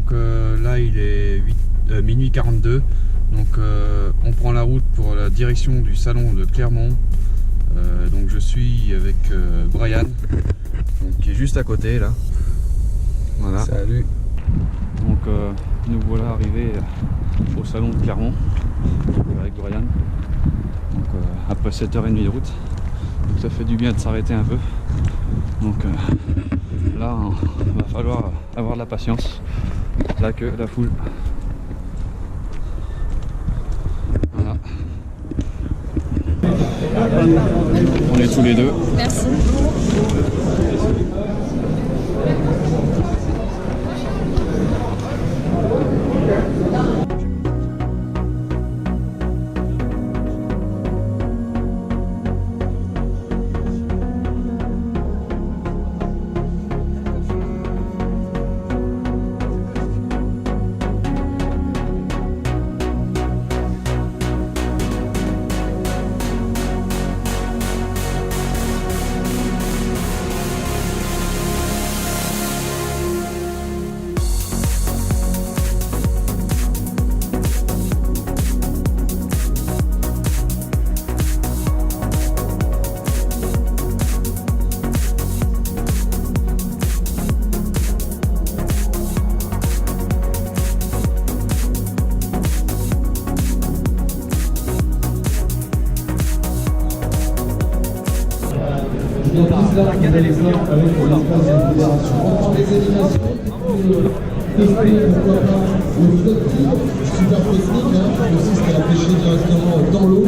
Donc là il est minuit 42. Donc on prend la route pour la direction du salon de Clermont. Donc je suis avec Brian, donc, qui est juste à côté là. Voilà. Salut. Donc nous voilà arrivés au salon de Clermont avec Brian. Donc après 7h30 de route. Donc ça fait du bien de s'arrêter un peu. Donc là il va falloir avoir de la patience. La queue, la foule. Voilà. On est tous les deux. Merci. Regarde les liens avec l'espace de libération. Pendant les animations, tester pourquoi pas le flotte super technique, qui consiste à pêcher directement dans l'eau.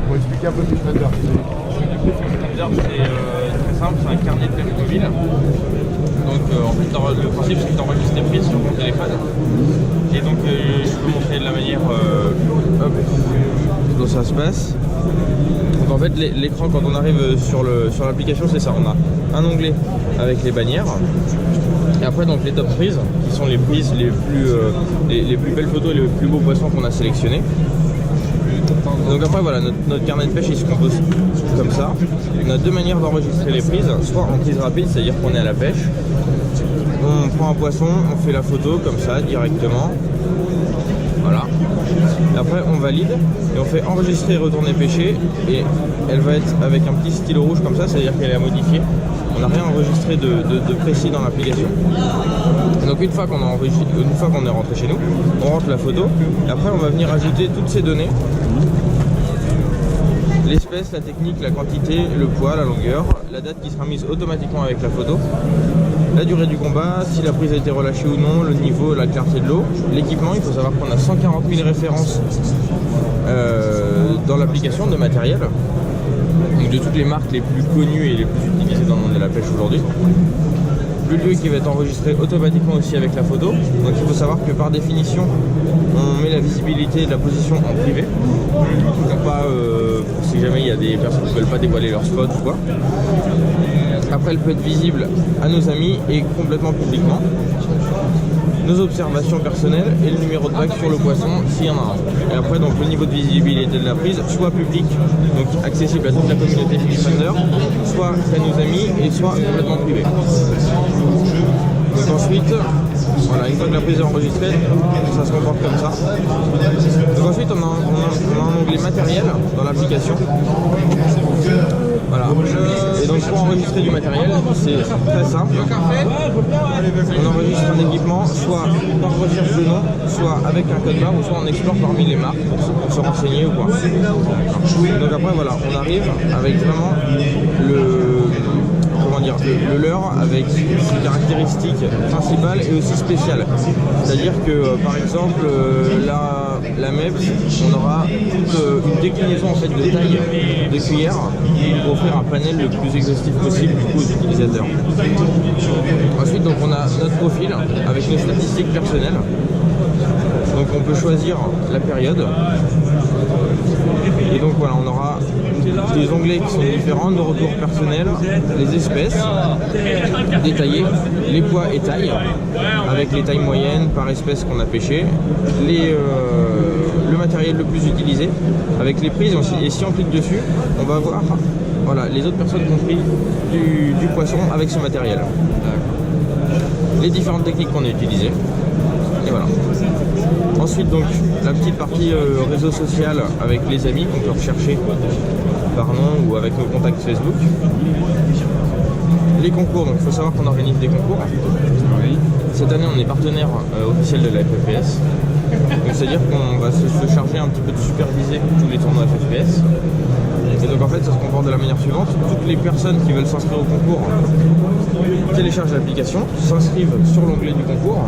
Pour expliquer un peu ce Finder. C'est très simple, c'est un carnet de pêche mobile. Donc en fait le principe c'est que tu enregistres tes prises sur ton téléphone. Et donc je peux montrer de la manière dont ça se passe. Donc en fait l'écran quand on arrive sur l'application c'est ça, on a un onglet avec les bannières. Et après donc les top prises qui sont les prises les plus belles photos et les plus beaux poissons qu'on a sélectionnés. Donc après voilà, notre carnet de pêche il se compose comme ça. On a deux manières d'enregistrer les prises, soit en prise rapide, c'est-à-dire qu'on est à la pêche. On prend un poisson, on fait la photo comme ça directement. Voilà. Et après on valide et on fait enregistrer, retourner pêcher et elle va être avec un petit stylo rouge comme ça, c'est-à-dire qu'elle est à modifier. On n'a rien enregistré de précis dans l'application. Donc une fois qu'on est rentré chez nous, on rentre la photo et après on va venir ajouter toutes ces données. L'espèce, la technique, la quantité, le poids, la longueur, la date qui sera mise automatiquement avec la photo, la durée du combat, si la prise a été relâchée ou non, le niveau, la clarté de l'eau, l'équipement. Il faut savoir qu'on a 140 000 références dans l'application de matériel, donc de toutes les marques les plus connues et les plus utilisées dans le monde de la pêche aujourd'hui. Le lieu qui va être enregistré automatiquement aussi avec la photo. Donc il faut savoir que par définition, on met la visibilité de la position en privé. Donc pas si jamais il y a des personnes qui ne veulent pas dévoiler leur spot ou quoi. Après elle peut être visible à nos amis et complètement publiquement. nos observations personnelles et le numéro de bague sur le poisson s'il y en a un. Et après donc le niveau de visibilité de la prise, soit public, donc accessible à toute la communauté Finder, soit à nos amis et soit complètement privé. Donc ensuite, voilà, une fois que la prise est enregistrée, ça se comporte comme ça. Donc ensuite on a un onglet matériel dans l'application. Voilà. Et donc pour enregistrer du matériel, c'est très simple. On enregistre un équipement soit par recherche de nom, soit avec un code barre, ou soit on explore parmi les marques pour se renseigner ou quoi. Donc après voilà, on arrive avec vraiment le leurre avec ses caractéristiques principales et aussi spéciales. C'est-à-dire que par exemple la MEPS, on aura une déclinaison en fait de taille de cuillère pour offrir un panel le plus exhaustif possible aux utilisateurs. Ensuite donc on a notre profil avec nos statistiques personnelles. Donc on peut choisir la période. Et donc voilà, on aura des onglets qui sont différents, nos retours personnels, les espèces détaillées, les poids et tailles, avec les tailles moyennes par espèce qu'on a pêché, le matériel le plus utilisé, avec les prises aussi. Et si on clique dessus, on va voir voilà, les autres personnes qui ont pris du poisson avec ce matériel. Les différentes techniques qu'on a utilisées. Et voilà. Ensuite donc la petite partie réseau social avec les amis qu'on peut rechercher par nom ou avec nos contacts Facebook. Les concours, donc il faut savoir qu'on organise des concours. Cette année on est partenaire officiel de la FFPS. Donc c'est-à-dire qu'on va se charger un petit peu de superviser tous les tournois FFPS. Et donc en fait ça se comporte de la manière suivante. Toutes les personnes qui veulent s'inscrire au concours téléchargent l'application, s'inscrivent sur l'onglet du concours.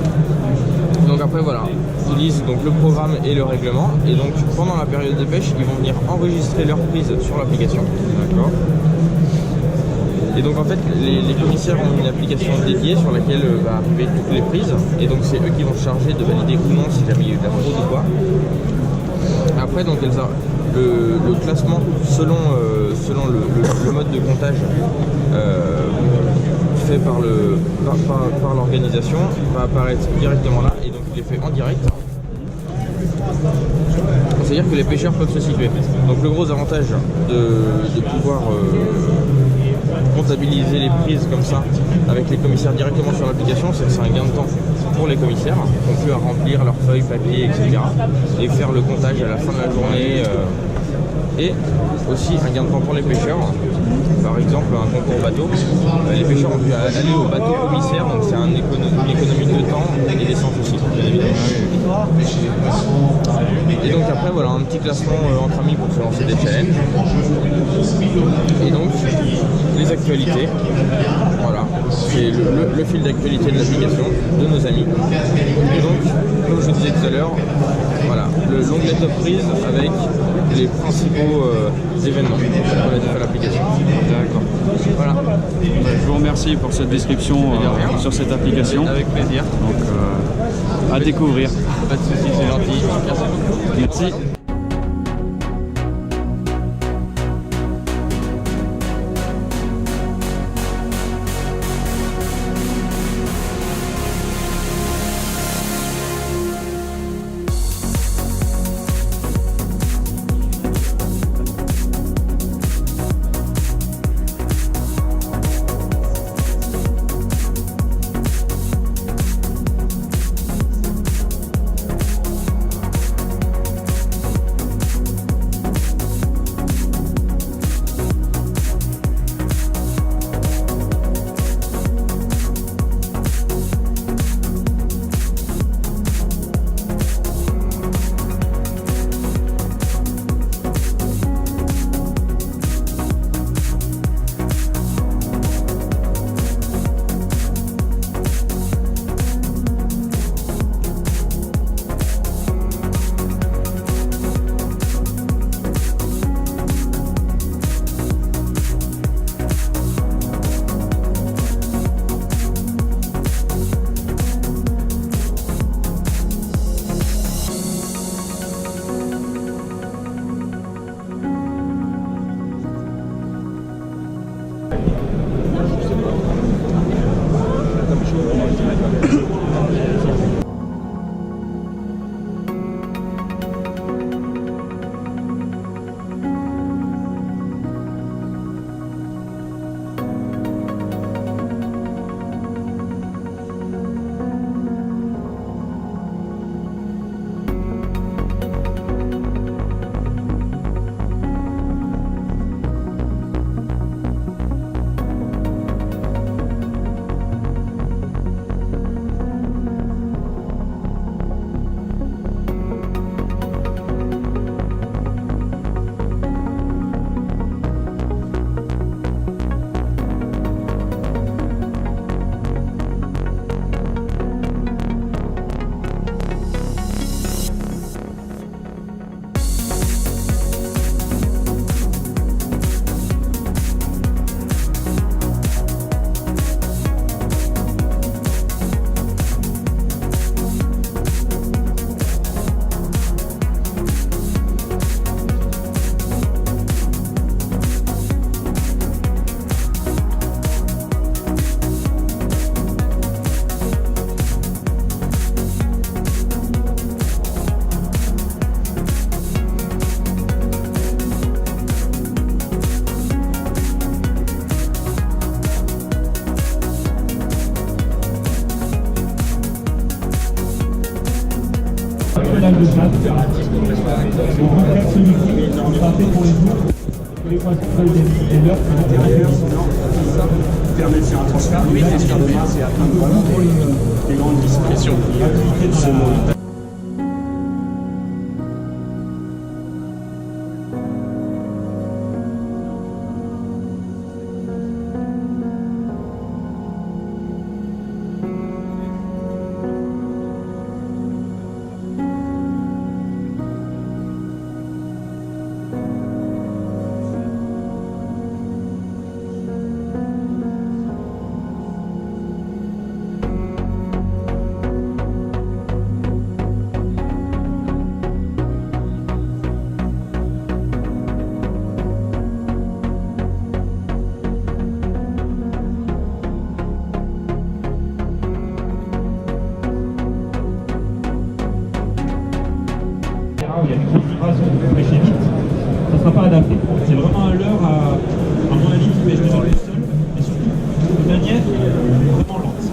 Donc après voilà, ils lisent donc le programme et le règlement, et donc pendant la période de pêche, ils vont venir enregistrer leur prise sur l'application. D'accord. Et donc en fait, les commissaires ont une application dédiée sur laquelle va arriver toutes les prises, et donc c'est eux qui vont se charger de valider ou non si jamais il y a eu de la fraude ou quoi. Après donc le classement selon le mode de comptage fait par l'organisation va apparaître directement là, et donc il est fait en direct. C'est-à-dire que les pêcheurs peuvent se situer. Donc le gros avantage de pouvoir comptabiliser les prises comme ça avec les commissaires directement sur l'application, c'est que c'est un gain de temps pour les commissaires, qui ont plus à remplir leurs feuilles, papier, etc. et faire le comptage à la fin de la journée. Et aussi un gain de temps pour les pêcheurs. Par exemple, un concours bateau, les pêcheurs ont pu aller au bateau commissaire, donc c'est une économie de temps et d'essence aussi, bien évidemment. Et donc après voilà, un petit classement entre amis pour se lancer des challenges. Et donc les actualités, voilà, c'est le fil d'actualité de l'application, de nos amis. Et donc, comme je vous disais tout à l'heure, voilà, l'onglet top prise avec les principaux événements qu'on a fait à l'application. D'accord. Voilà. Je vous remercie pour cette description sur cette application. Avec plaisir. Donc à découvrir. Pas de soucis, c'est gentil. Merci. Merci. cheval de chasse. Donc en cas celui-ci sera fait pour les tours. Les poissons veulent des leurs qui vont l'intérieur, sinon ça permet de faire un transfert. Oui, c'est sûr, c'est afin de vraiment pour les grandes distances. Il y a des grandes vibrations, vous pêchez vite, ça ne sera pas adapté. C'est vraiment un leurre, à mon avis, qui pêche déjà tout seul, mais surtout de manière vraiment lente.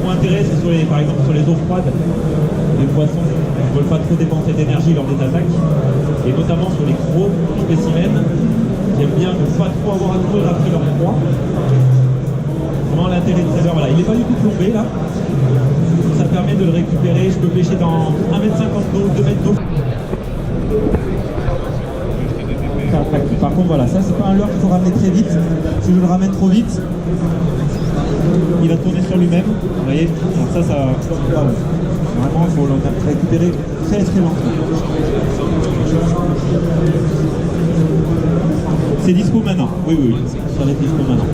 Mon intérêt, c'est par exemple sur les eaux froides, les poissons ne veulent pas trop dépenser d'énergie lors des attaques, et notamment sur les gros spécimens qui aiment bien ne pas trop avoir à courir après leur proie. Vraiment l'intérêt de ce leurre, voilà. Il n'est pas du tout plombé là. Ça permet de le récupérer, je peux pêcher dans 1,50 m d'eau, 2 mètres d'eau. Par contre voilà, ça c'est pas un leurre qu'il faut ramener très vite. Si je le ramène trop vite, il va tourner sur lui-même. Vous voyez, donc ça voilà. Vraiment il faut le récupérer très lentement. C'est dispo maintenant, oui, ça va être dispo maintenant.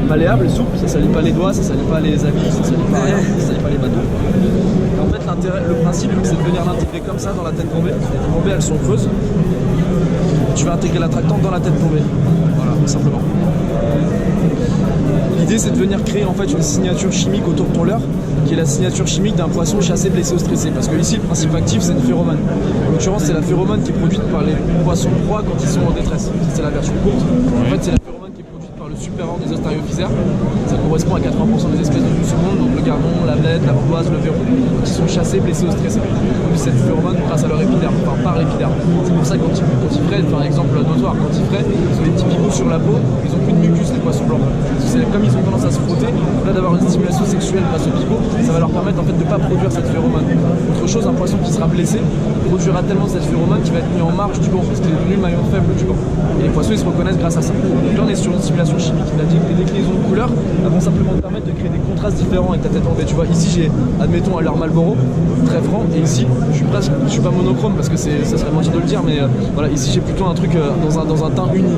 Malléable, souple, ça salit pas les doigts, ça salit pas les avis, ça salit pas rien, ça salit pas les bateaux. Et en fait le principe c'est de venir l'intégrer comme ça dans la tête tombée. Les têtes tombées elles sont creuses. Tu vas intégrer l'attractant dans la tête tombée. Voilà, simplement. L'idée c'est de venir créer en fait une signature chimique autour de ton leurre, qui est la signature chimique d'un poisson chassé, blessé ou stressé. Parce que ici le principe actif c'est une phéromone. En l'occurrence c'est la phéromone qui est produite par les poissons de proie quand ils sont en détresse. C'est la version courte. En fait c'est la phéromone qui est produite par le supérieur des ostariophysaires. Ça correspond à 80% des espèces de tout ce monde, donc le gardon, la blette, la bamboise, le verrou, qui sont chassés, blessés ou stressés. Donc cette phéromone grâce à leur épiderme, enfin par l'épiderme. C'est pour ça que quand ils fraient, par exemple notoire, quand ils fraient, ils ont des petits picots sur la peau, ils ont plus de mucus les poissons blancs. Comme ils ont tendance à se frotter, là d'avoir une stimulation sexuelle grâce au picot, ça va leur permettre en fait de ne pas produire cette phéromone. Autre chose, un poisson qui sera blessé produira tellement cette phéromone qui va être mis en marge du banc, parce qu'il est devenu le maillon faible du banc. Et les poissons ils se reconnaissent grâce à ça. Donc là on est sur une stimulation chimique. Il a dit que les déclinaisons de couleurs vont simplement te permettre de créer des contrastes différents avec ta tête enlevée. Tu vois, ici j'ai, admettons, un leurre Marlboro, très franc, et ici je suis pas monochrome parce que ça serait mentir de le dire, mais voilà, ici j'ai plutôt un truc dans un teint uni.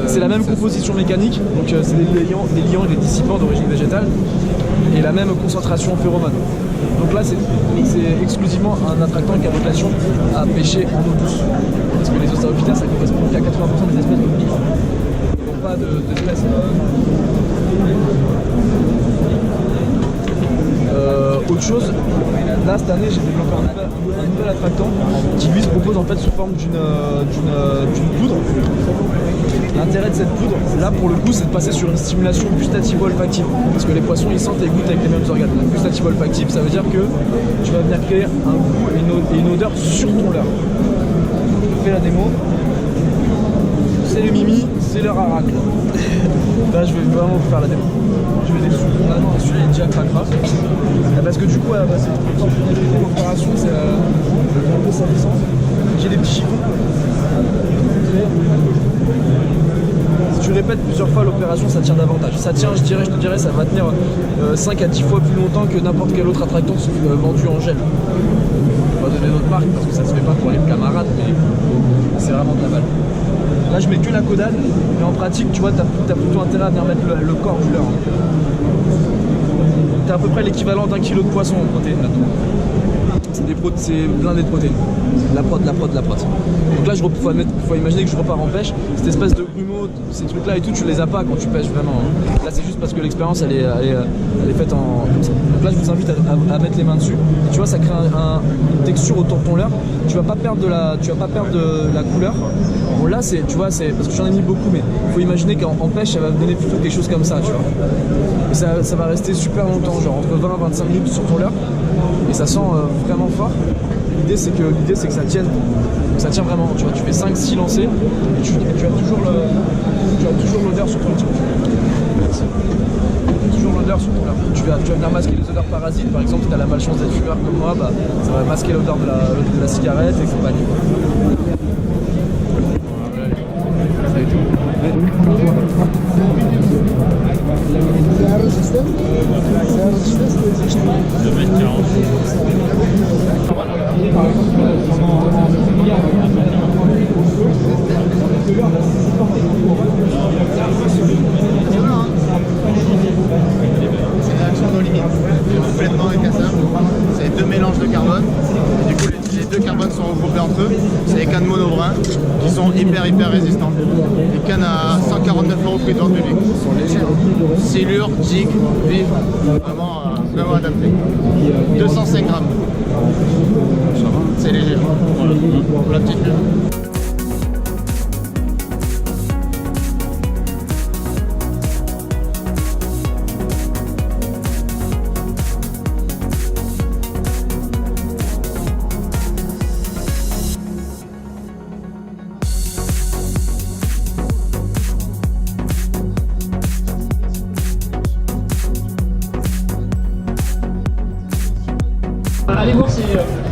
C'est la même composition mécanique, donc c'est des liants et des dissipants d'origine végétale, et la même concentration en phéromone. Donc là c'est exclusivement un attractant qui a vocation à pêcher en eau douce. Parce que les ostariophysaires ça correspond qu'à 80% des espèces d'eau douce. Donc pas d'espèces. Autre chose, là cette année j'ai développé un nouvel attractant qui lui se propose en fait sous forme d'une poudre. L'intérêt de cette poudre, là pour le coup, c'est de passer sur une stimulation gustative-olfactive. Parce que les poissons ils sentent et goûtent avec les mêmes organes. La gustative-olfactive, ça veut dire que tu vas venir créer un goût et une odeur sur ton leurre. Je fais la démo. C'est le mimi, c'est leur aracle. Là je vais vraiment vous faire la démo. Je vais celui-là est déjà cracra. Parce que du coup, c'est pour l'opération, c'est un peu sa licence. J'ai des petits chiffons. Si tu répètes plusieurs fois l'opération, ça tient davantage. Ça tient, je te dirais, ça va tenir 5 à 10 fois plus longtemps que n'importe quel autre attractant vendu en gel. On va donner notre marque parce que ça se fait pas pour les camarades, mais c'est vraiment de la balle. Là je mets que la caudale, mais en pratique tu vois t'as plutôt intérêt à venir mettre le corps du leurre. T'as à peu près l'équivalent d'1 kg de poisson en protéines là-dedans. C'est blindé de protéines. La prot. Donc là faut imaginer que je repars en pêche, cette espèce de grumeaux, ces trucs là et tout, tu les as pas quand tu pêches vraiment. Là c'est juste parce que l'expérience elle est faite comme ça. Donc là je vous invite à mettre les mains dessus. Et tu vois ça crée une texture autour de ton leurre. Tu vas pas perdre de la couleur. Bon là c'est parce que j'en ai mis beaucoup, mais il faut imaginer qu'en pêche ça va donner plutôt quelque chose comme ça, tu vois. Et ça va rester super longtemps, genre entre 20 et 25 minutes sur ton leurre. Et ça sent vraiment fort. L'idée c'est que ça tienne. Donc ça tient vraiment, tu vois, tu fais 5-6 lancers et tu as toujours l'odeur sur ton leurre. Merci. Toujours l'odeur sur ton leurre. Tu vas venir masquer les odeurs parasites. Par exemple si tu as la malchance d'être fumeur comme moi, ça va masquer l'odeur de la cigarette et compagnie. C'est un système. C'est une réaction no limite, complètement incassable. C'est 2 mélanges de carbone. Et du coup, les 2 carbones sont regroupés entre eux. C'est des cannes monobrins qui sont hyper résistantes. Des cannes à 149 € prix de vente public. Elles sont légères. Silure, jig, vive, vraiment adapté. 205 grammes. C'est léger. Voilà. Pour la petite vue. Allez voir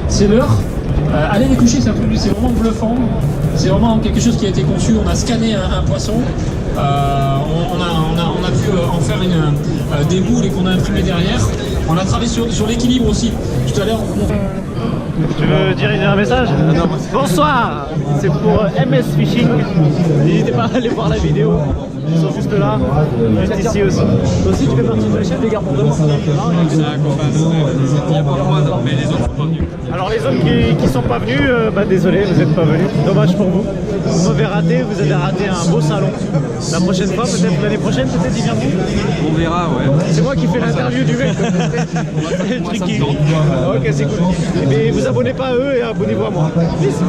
ces leurres, allez les coucher, c'est vraiment bluffant, c'est vraiment quelque chose qui a été conçu, on a scanné un poisson, on a pu en faire des moules et qu'on a imprimé derrière, on a travaillé sur l'équilibre aussi, tout à l'heure Tu veux dire un message? Bonsoir, c'est pour MS Fishing. N'hésitez pas à aller voir la vidéo. Ils sont juste là. Juste ici aussi. Toi aussi, tu fais partie de la chaîne des gardes de mort. Il y a pas moi, mais les autres sont pas venus. Alors les autres qui sont pas venus, désolé, vous n'êtes pas venus. Dommage pour vous. Vous m'avez raté, vous avez raté un beau salon. La prochaine fois, peut-être l'année prochaine, peut-être il vient vous. On verra, ouais. C'est moi qui fais l'interview du mec. Tricky. Ok, c'est cool. Mais vous abonnez pas à eux et abonnez-vous à moi. Peace.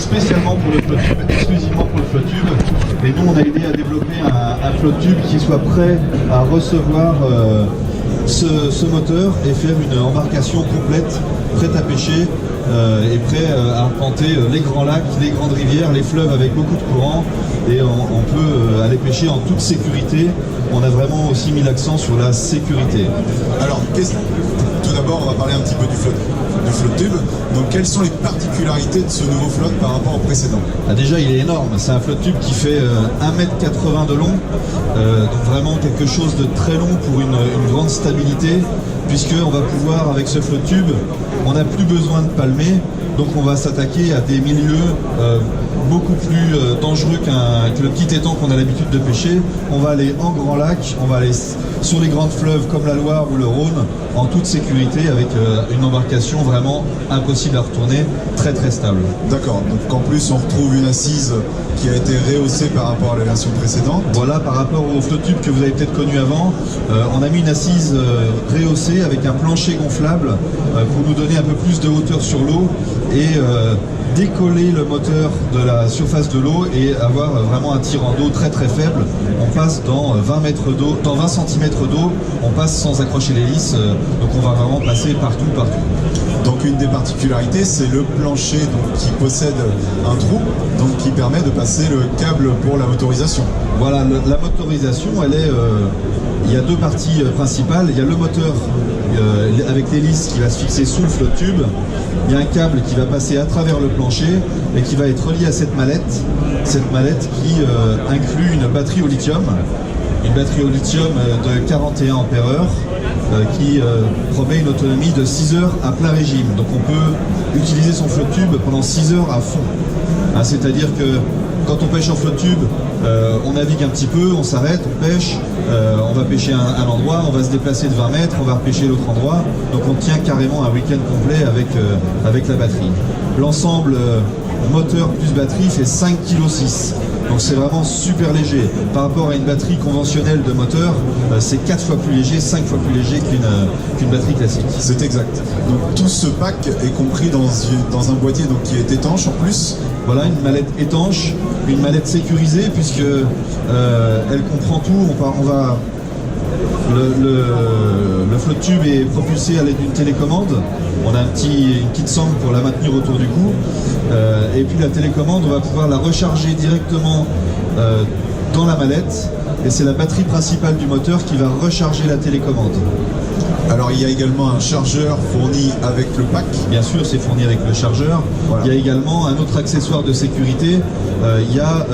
spécialement pour le flotte tube, exclusivement pour le flotte tube. Et nous, on a aidé à développer un flotte tube qui soit prêt à recevoir ce moteur et faire une embarcation complète, prête à pêcher et prêt à arpenter les grands lacs, les grandes rivières, les fleuves avec beaucoup de courant. Et on peut aller pêcher en toute sécurité. On a vraiment aussi mis l'accent sur la sécurité. Alors, tout d'abord, on va parler un petit peu du flotte tube. Donc, quelles sont les particularités de ce nouveau flotte par rapport au précédent? Déjà, il est énorme. C'est un flotte tube qui fait 1,80 m de long. Donc vraiment quelque chose de très long pour une grande stabilité, puisqu'on va pouvoir, avec ce flotte tube, on n'a plus besoin de palmer. Donc on va s'attaquer à des milieux beaucoup plus dangereux que le petit étang qu'on a l'habitude de pêcher. On va aller en grand lac, on va aller sur les grandes fleuves comme la Loire ou le Rhône en toute sécurité avec une embarcation vraiment impossible à retourner, très très stable. D'accord, donc en plus on retrouve une assise qui a été rehaussée par rapport à la version précédente. Voilà, par rapport au flotte tube que vous avez peut-être connu avant, on a mis une assise rehaussée avec un plancher gonflable pour nous donner un peu plus de hauteur sur l'eau et décoller le moteur de la surface de l'eau et avoir vraiment un tirant d'eau très très faible. On passe dans 20 mètres d'eau, dans 20 cm d'eau, on passe sans accrocher l'hélice, donc on va vraiment passer partout. Donc une des particularités, c'est le plancher donc, qui possède un trou, donc qui permet de passer le câble pour la motorisation. Voilà, la motorisation, elle est, il y a deux parties principales. Il y a le moteur avec l'hélice qui va se fixer sous le flotte tube. Il y a un câble qui va passer à travers le plancher et qui va être relié à cette mallette qui inclut une batterie au lithium. Une batterie au lithium de 41 ampères-heure qui promet une autonomie de 6 heures à plein régime. Donc on peut utiliser son flotte tube pendant 6 heures à fond. Hein, c'est-à-dire que quand on pêche en flotte tube, on navigue un petit peu, on s'arrête, on pêche, on va pêcher un endroit, on va se déplacer de 20 mètres, on va repêcher l'autre endroit. Donc on tient carrément un week-end complet avec la batterie. L'ensemble moteur plus batterie fait 5,6 kg. Donc c'est vraiment super léger. Par rapport à une batterie conventionnelle de moteur, c'est 4 fois plus léger, 5 fois plus léger qu'une batterie classique. C'est exact. Donc tout ce pack est compris dans un boîtier donc, qui est étanche en plus. Voilà, une mallette étanche, une mallette sécurisée puisque elle comprend tout. Le flotte tube est propulsé à l'aide d'une télécommande. On a une petite sangle pour la maintenir autour du cou. Et puis la télécommande, on va pouvoir la recharger directement dans la mallette. Et c'est la batterie principale du moteur qui va recharger la télécommande. Alors il y a également un chargeur fourni avec le pack. Bien sûr, c'est fourni avec le chargeur. Voilà. Il y a également un autre accessoire de sécurité. Il y a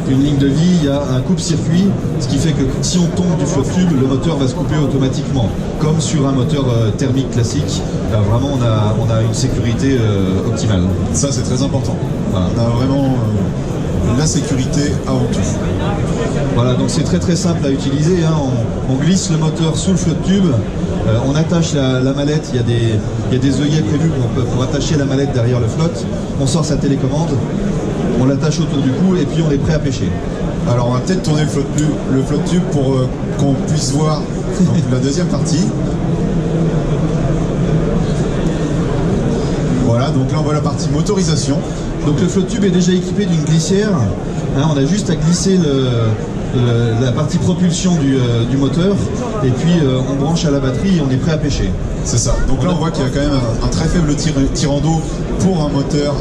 une ligne de vie, il y a un coupe-circuit, ce qui fait que si on tombe du flotte tube, le moteur va se couper automatiquement, comme sur un moteur thermique classique. Vraiment, on a une sécurité optimale. Ça, c'est très important. Voilà. On a vraiment la sécurité avant tout. Voilà, donc c'est très très simple à utiliser. Hein. On glisse le moteur sous le flotte tube, on attache la mallette, il y a des œillets prévus pour attacher la mallette derrière le flotte. On sort sa télécommande, on l'attache autour du cou et puis on est prêt à pêcher. Alors on va peut-être tourner le flotte tube pour qu'on puisse voir donc, la deuxième partie. Voilà, donc là on voit la partie motorisation. Donc le flotte tube est déjà équipé d'une glissière. Hein, on a juste à glisser la partie propulsion du moteur et puis on branche à la batterie et on est prêt à pêcher. C'est ça. Donc là on voit qu'il y a quand même un très faible tirant d'eau pour un moteur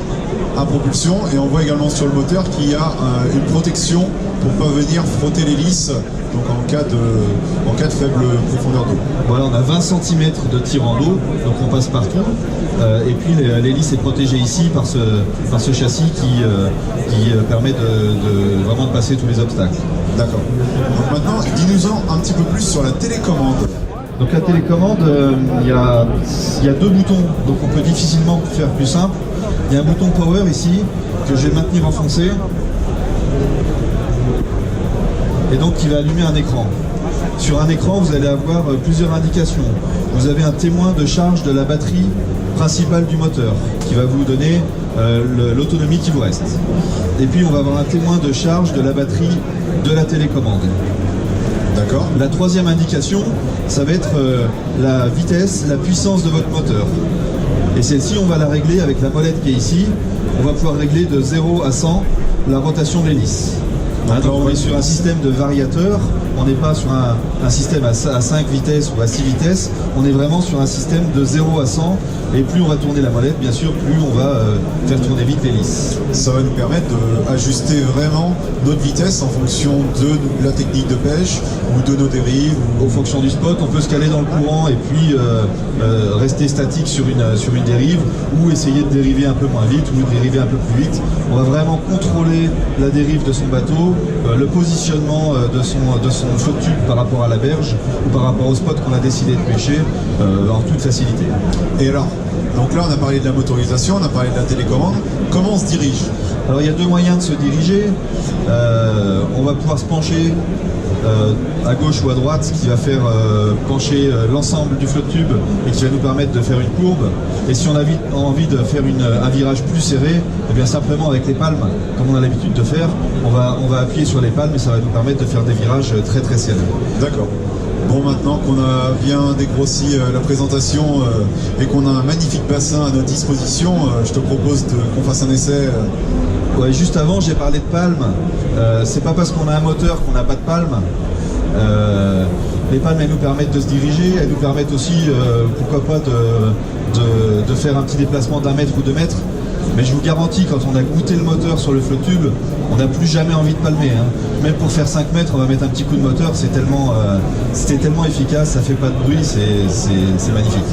à propulsion et on voit également sur le moteur qu'il y a une protection pour pas venir frotter l'hélice donc en cas de faible profondeur d'eau. Voilà, on a 20 cm de tirant d'eau, donc on passe partout. Et puis l'hélice est protégée ici par ce châssis qui permet de vraiment de passer tous les obstacles. D'accord. Donc maintenant, dis-nous-en un petit peu plus sur la télécommande. Donc la télécommande, il y a deux boutons, donc on peut difficilement faire plus simple. Il y a un bouton power ici, que je vais maintenir enfoncé. Et donc qui va allumer un écran. Sur un écran, vous allez avoir plusieurs indications. Vous avez un témoin de charge de la batterie principale du moteur, qui va vous donner l'autonomie qui vous reste. Et puis on va avoir un témoin de charge de la batterie de la télécommande. D'accord. La troisième indication, ça va être la vitesse, la puissance de votre moteur. Et celle-ci, on va la régler avec la molette qui est ici. on va pouvoir régler de 0 à 100 la rotation de l'hélice. Donc on est sur un système de variateur, on n'est pas sur un système à 5 vitesses ou à 6 vitesses, on est vraiment sur un système de 0 à 100, et plus on va tourner la molette, bien sûr, plus on va faire tourner vite l'hélice. Ça va nous permettre d'ajuster vraiment notre vitesse en fonction de la technique de pêche ou de nos dérives. En fonction du spot, on peut se caler dans le courant et puis rester statique sur une dérive, ou essayer de dériver un peu moins vite ou de dériver un peu plus vite. On va vraiment contrôler la dérive de son bateau, le positionnement de son flotte tube par rapport à la berge ou par rapport au spot qu'on a décidé de pêcher en toute facilité. Et alors, donc là on a parlé de la motorisation, on a parlé de la télécommande. Comment on se dirige? Alors il y a deux moyens de se diriger. On va pouvoir se pencher à gauche ou à droite, ce qui va faire pencher l'ensemble du flotte tube et qui va nous permettre de faire une courbe. Et si on a envie de faire un virage plus serré, eh bien simplement avec les palmes, comme on a l'habitude de faire, on va appuyer sur les palmes et ça va nous permettre de faire des virages très très serrés. D'accord. Bon, maintenant qu'on a bien dégrossi la présentation et qu'on a un magnifique bassin à notre disposition, je te propose qu'on fasse un essai. Ouais, juste avant, j'ai parlé de palmes. C'est pas parce qu'on a un moteur qu'on n'a pas de palmes. Les palmes, elles nous permettent de se diriger, elles nous permettent aussi, pourquoi pas, de faire un petit déplacement d'1 mètre ou 2 mètres. Mais je vous garantis, quand on a goûté le moteur sur le flotte tube, on n'a plus jamais envie de palmer. Hein. Même pour faire 5 mètres, on va mettre un petit coup de moteur, c'était tellement efficace, ça fait pas de bruit, c'est magnifique.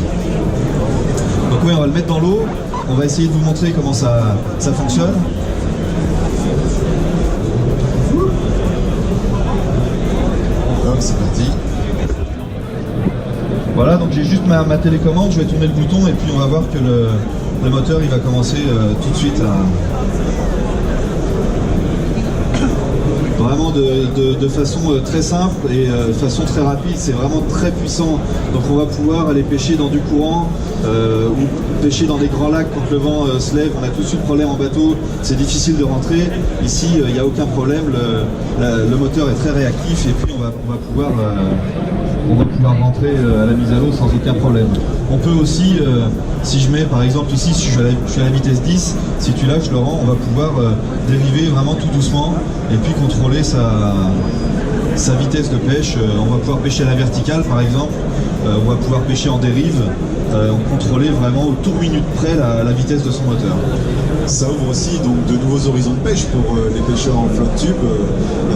Donc oui, on va le mettre dans l'eau, on va essayer de vous montrer comment ça fonctionne. C'est parti. Voilà, donc j'ai juste ma télécommande, je vais tourner le bouton et puis on va voir que le moteur il va commencer tout de suite vraiment de façon très simple et de façon très rapide, c'est vraiment très puissant. Donc on va pouvoir aller pêcher dans du courant ou pêcher dans des grands lacs quand le vent se lève. On a tous eu le problème en bateau, c'est difficile de rentrer. Ici il n'y a aucun problème, le moteur est très réactif et puis on va pouvoir rentrer à la mise à l'eau sans aucun problème. On peut aussi, si je mets par exemple ici, si je suis à la vitesse 10, si tu lâches Laurent, on va pouvoir dériver vraiment tout doucement et puis contrôler sa vitesse de pêche. On va pouvoir pêcher à la verticale par exemple, on va pouvoir pêcher en dérive, contrôler vraiment au tour minute près la vitesse de son moteur. Ça ouvre aussi donc de nouveaux horizons de pêche pour les pêcheurs en flotte tube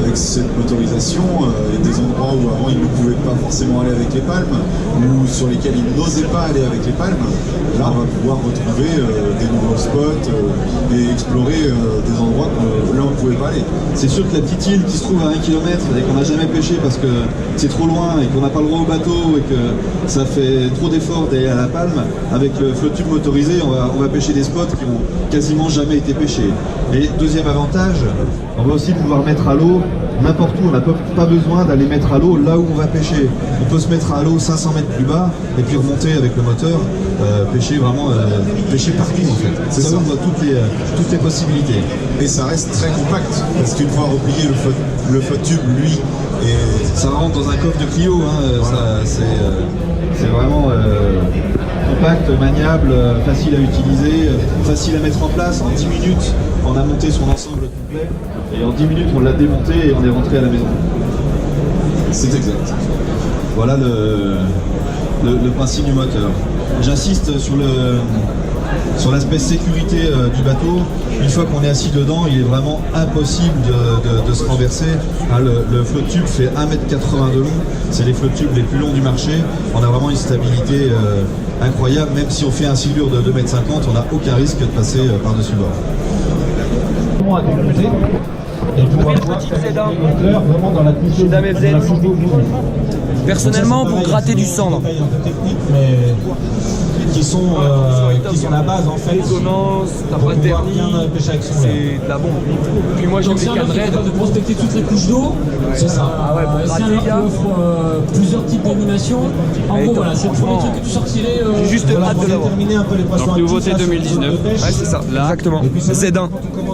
avec cette motorisation et des endroits où avant ils ne pouvaient pas forcément aller avec les palmes ou sur lesquels ils n'osaient pas aller avec les palmes. Là on va pouvoir retrouver des nouveaux spots et explorer des endroits où là on ne pouvait pas aller. C'est sûr que la petite île qui se trouve à 1 km et qu'on n'a jamais pêché parce que c'est trop loin et qu'on n'a pas le droit au bateau et que ça fait trop d'efforts d'aller à la palme, avec le flotte tube motorisé on va pêcher des spots qui vont quasiment jamais été pêché. Et deuxième avantage, on va aussi pouvoir mettre à l'eau n'importe où. On n'a pas besoin d'aller mettre à l'eau là où on va pêcher. On peut se mettre à l'eau 500 mètres plus bas et puis remonter avec le moteur, pêcher partout en fait. C'est ça, on voit toutes les possibilités. Et ça reste très compact parce qu'une fois replié le flotte tube, lui, et ça rentre dans un coffre de Clio. Hein, voilà. C'est vraiment compact, maniable, facile à utiliser, facile à mettre en place. En 10 minutes, on a monté son ensemble complet et en 10 minutes, on l'a démonté et on est rentré à la maison. C'est exact. Voilà le principe du moteur. J'insiste sur l'aspect sécurité du bateau. Une fois qu'on est assis dedans, il est vraiment impossible de se renverser. Le flotte tube fait 1,80 m de long. C'est les flotte tubes les plus longs du marché. On a vraiment une stabilité incroyable. Même si on fait un silure de 2,50 m, on n'a aucun risque de passer par-dessus bord. Et pour avoir vraiment dans la couche personnellement, pour gratter du cendre. Qui sont la base en fait. Résonance, t'as pas de vernis, c'est de la bombe. Puis moi j'ai des cadrés de prospecter toutes les couches d'eau. C'est ça. Ah ouais, c'est un leurre qui offre plusieurs types d'animations. En gros, voilà, c'est le premier truc que tu sortirais. J'ai juste hâte de l'avoir. Donc nouveauté 2019. Ouais, c'est ça. Là, exactement. Z1.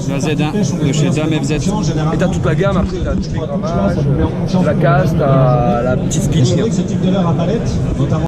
La Z1 de chez Dame FZ. Et t'as toute la gamme, après t'as tous les grammages, la casse, t'as la petite spinning. Ce type de leurre à palette, notamment.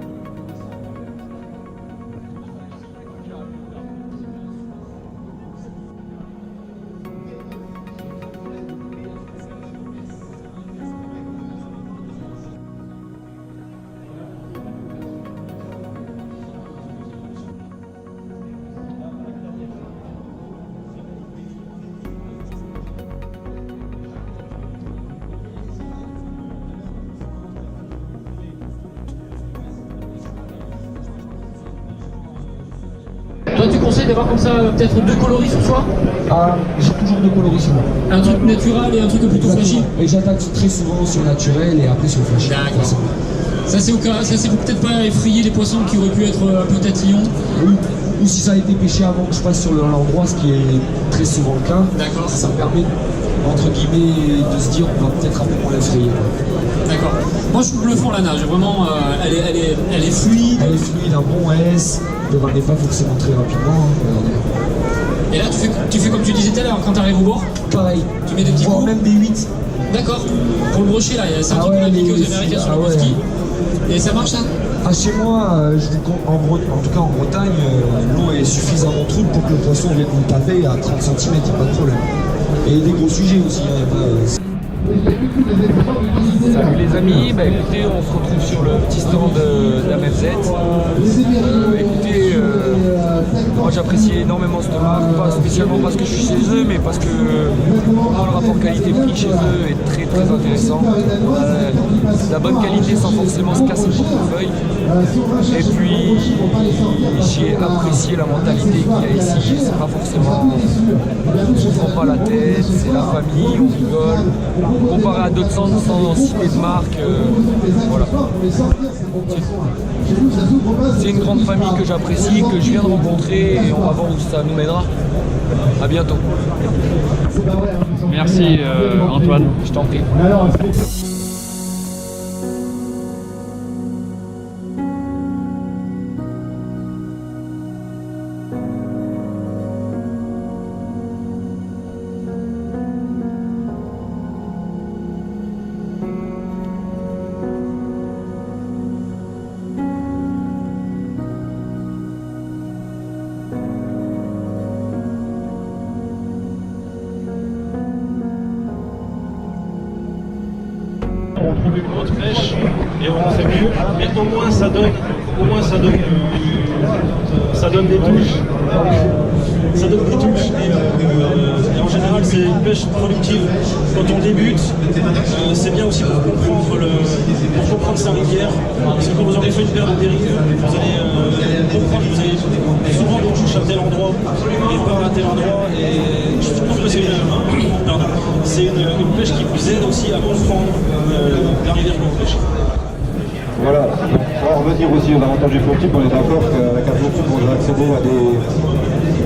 d'avoir comme ça peut-être 2 coloris sur soi? Ah, j'ai toujours 2 coloris sur moi. Un truc naturel et un truc plutôt flashy? Et j'attaque très souvent sur le naturel et après sur le flashy. D'accord. Ça c'est pour peut-être pas effrayer les poissons qui auraient pu être un peu tatillons. Oui. Ou si ça a été pêché avant que je passe sur l'endroit, ce qui est très souvent le cas. D'accord. Ça me permet, entre guillemets, de se dire on va peut-être un peu moins l'effrayer. D'accord. Moi je trouve le fond la nage, vraiment, elle est fluide. Elle est fluide, un bon S, ne ramenez pas forcément très rapidement. Et là tu fais comme tu disais tout à l'heure, quand tu arrives au bord? Pareil. Tu mets des petits coups? Même des 8. D'accord. Pour le brochet là, c'est un truc qu'on a appliqué aux Américains sur le ski. Et ça marche ça? Ah, chez moi, en tout cas en Bretagne, l'eau est suffisamment trouble pour que le poisson vienne nous taper à 30 cm, il n'y a pas de problème. Et des gros sujets aussi, il n'y a pas... Salut les amis, bah écoutez, on se retrouve sur le petit stand d'AMFZ. Écoutez, moi j'apprécie énormément cette marque, pas spécialement parce que je suis chez eux, mais parce que vraiment le rapport qualité-prix chez eux est très très intéressant. La bonne qualité sans forcément se casser le portefeuille. Et puis j'ai apprécié la mentalité qu'il y a ici, c'est pas forcément, on se prend pas la tête, c'est la famille, on rigole. Comparé à d'autres centres sans citer de marque, voilà. C'est une grande famille que j'apprécie, que je viens de rencontrer et on va voir où ça nous mènera. A bientôt. Merci Antoine. Je t'en prie. On trouve une grosse pêche et on sait mieux, mais au moins ça donne des touches. Ça donne des touches et en général c'est une pêche productive. Quand on débute, c'est bien aussi pour comprendre sa rivière. Parce que quand vous aurez fait une paire de dérives, vous allez comprendre que vous avez souvent des touches à tel endroit et pas à tel endroit. Et je trouve que c'est une pêche qui vous aide aussi à comprendre la rivière que vous pêchez. Voilà, on va revenir aussi aux avantages du flottique. On est d'accord qu'avec un flottique, on va accéder à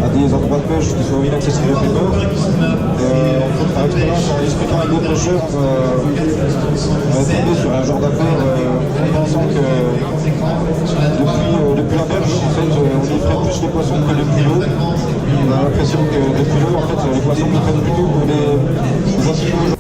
des endroits de pêche qui sont inaccessibles au pêcheurs. Par expérience, en discutant avec d'autres pêcheurs, on est tombé sur un genre d'affaire en pensant que depuis la perche, en fait, on livrait plus de poissons que depuis l'eau. On a l'impression que depuis l'eau, en fait, les poissons nous prennent plutôt pour des animaux.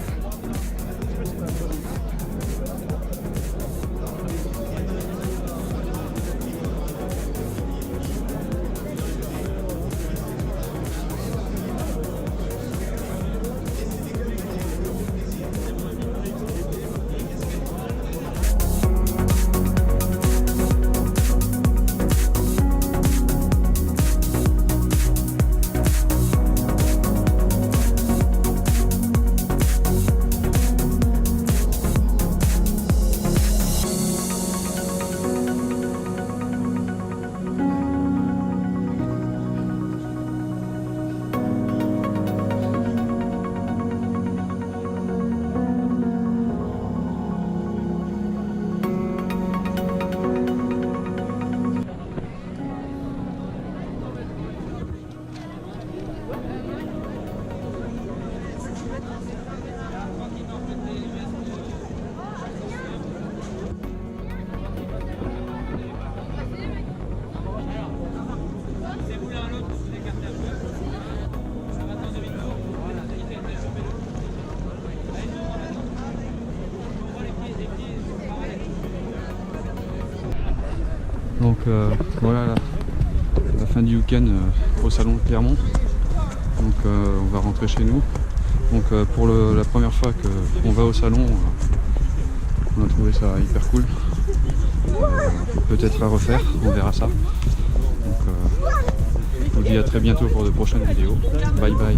Donc voilà la fin du week-end au salon de Clermont. Donc on va rentrer chez nous. Donc pour la première fois qu'on va au salon, on a trouvé ça hyper cool. Peut-être à refaire, on verra ça. Donc je vous dis à très bientôt pour de prochaines vidéos. Bye bye.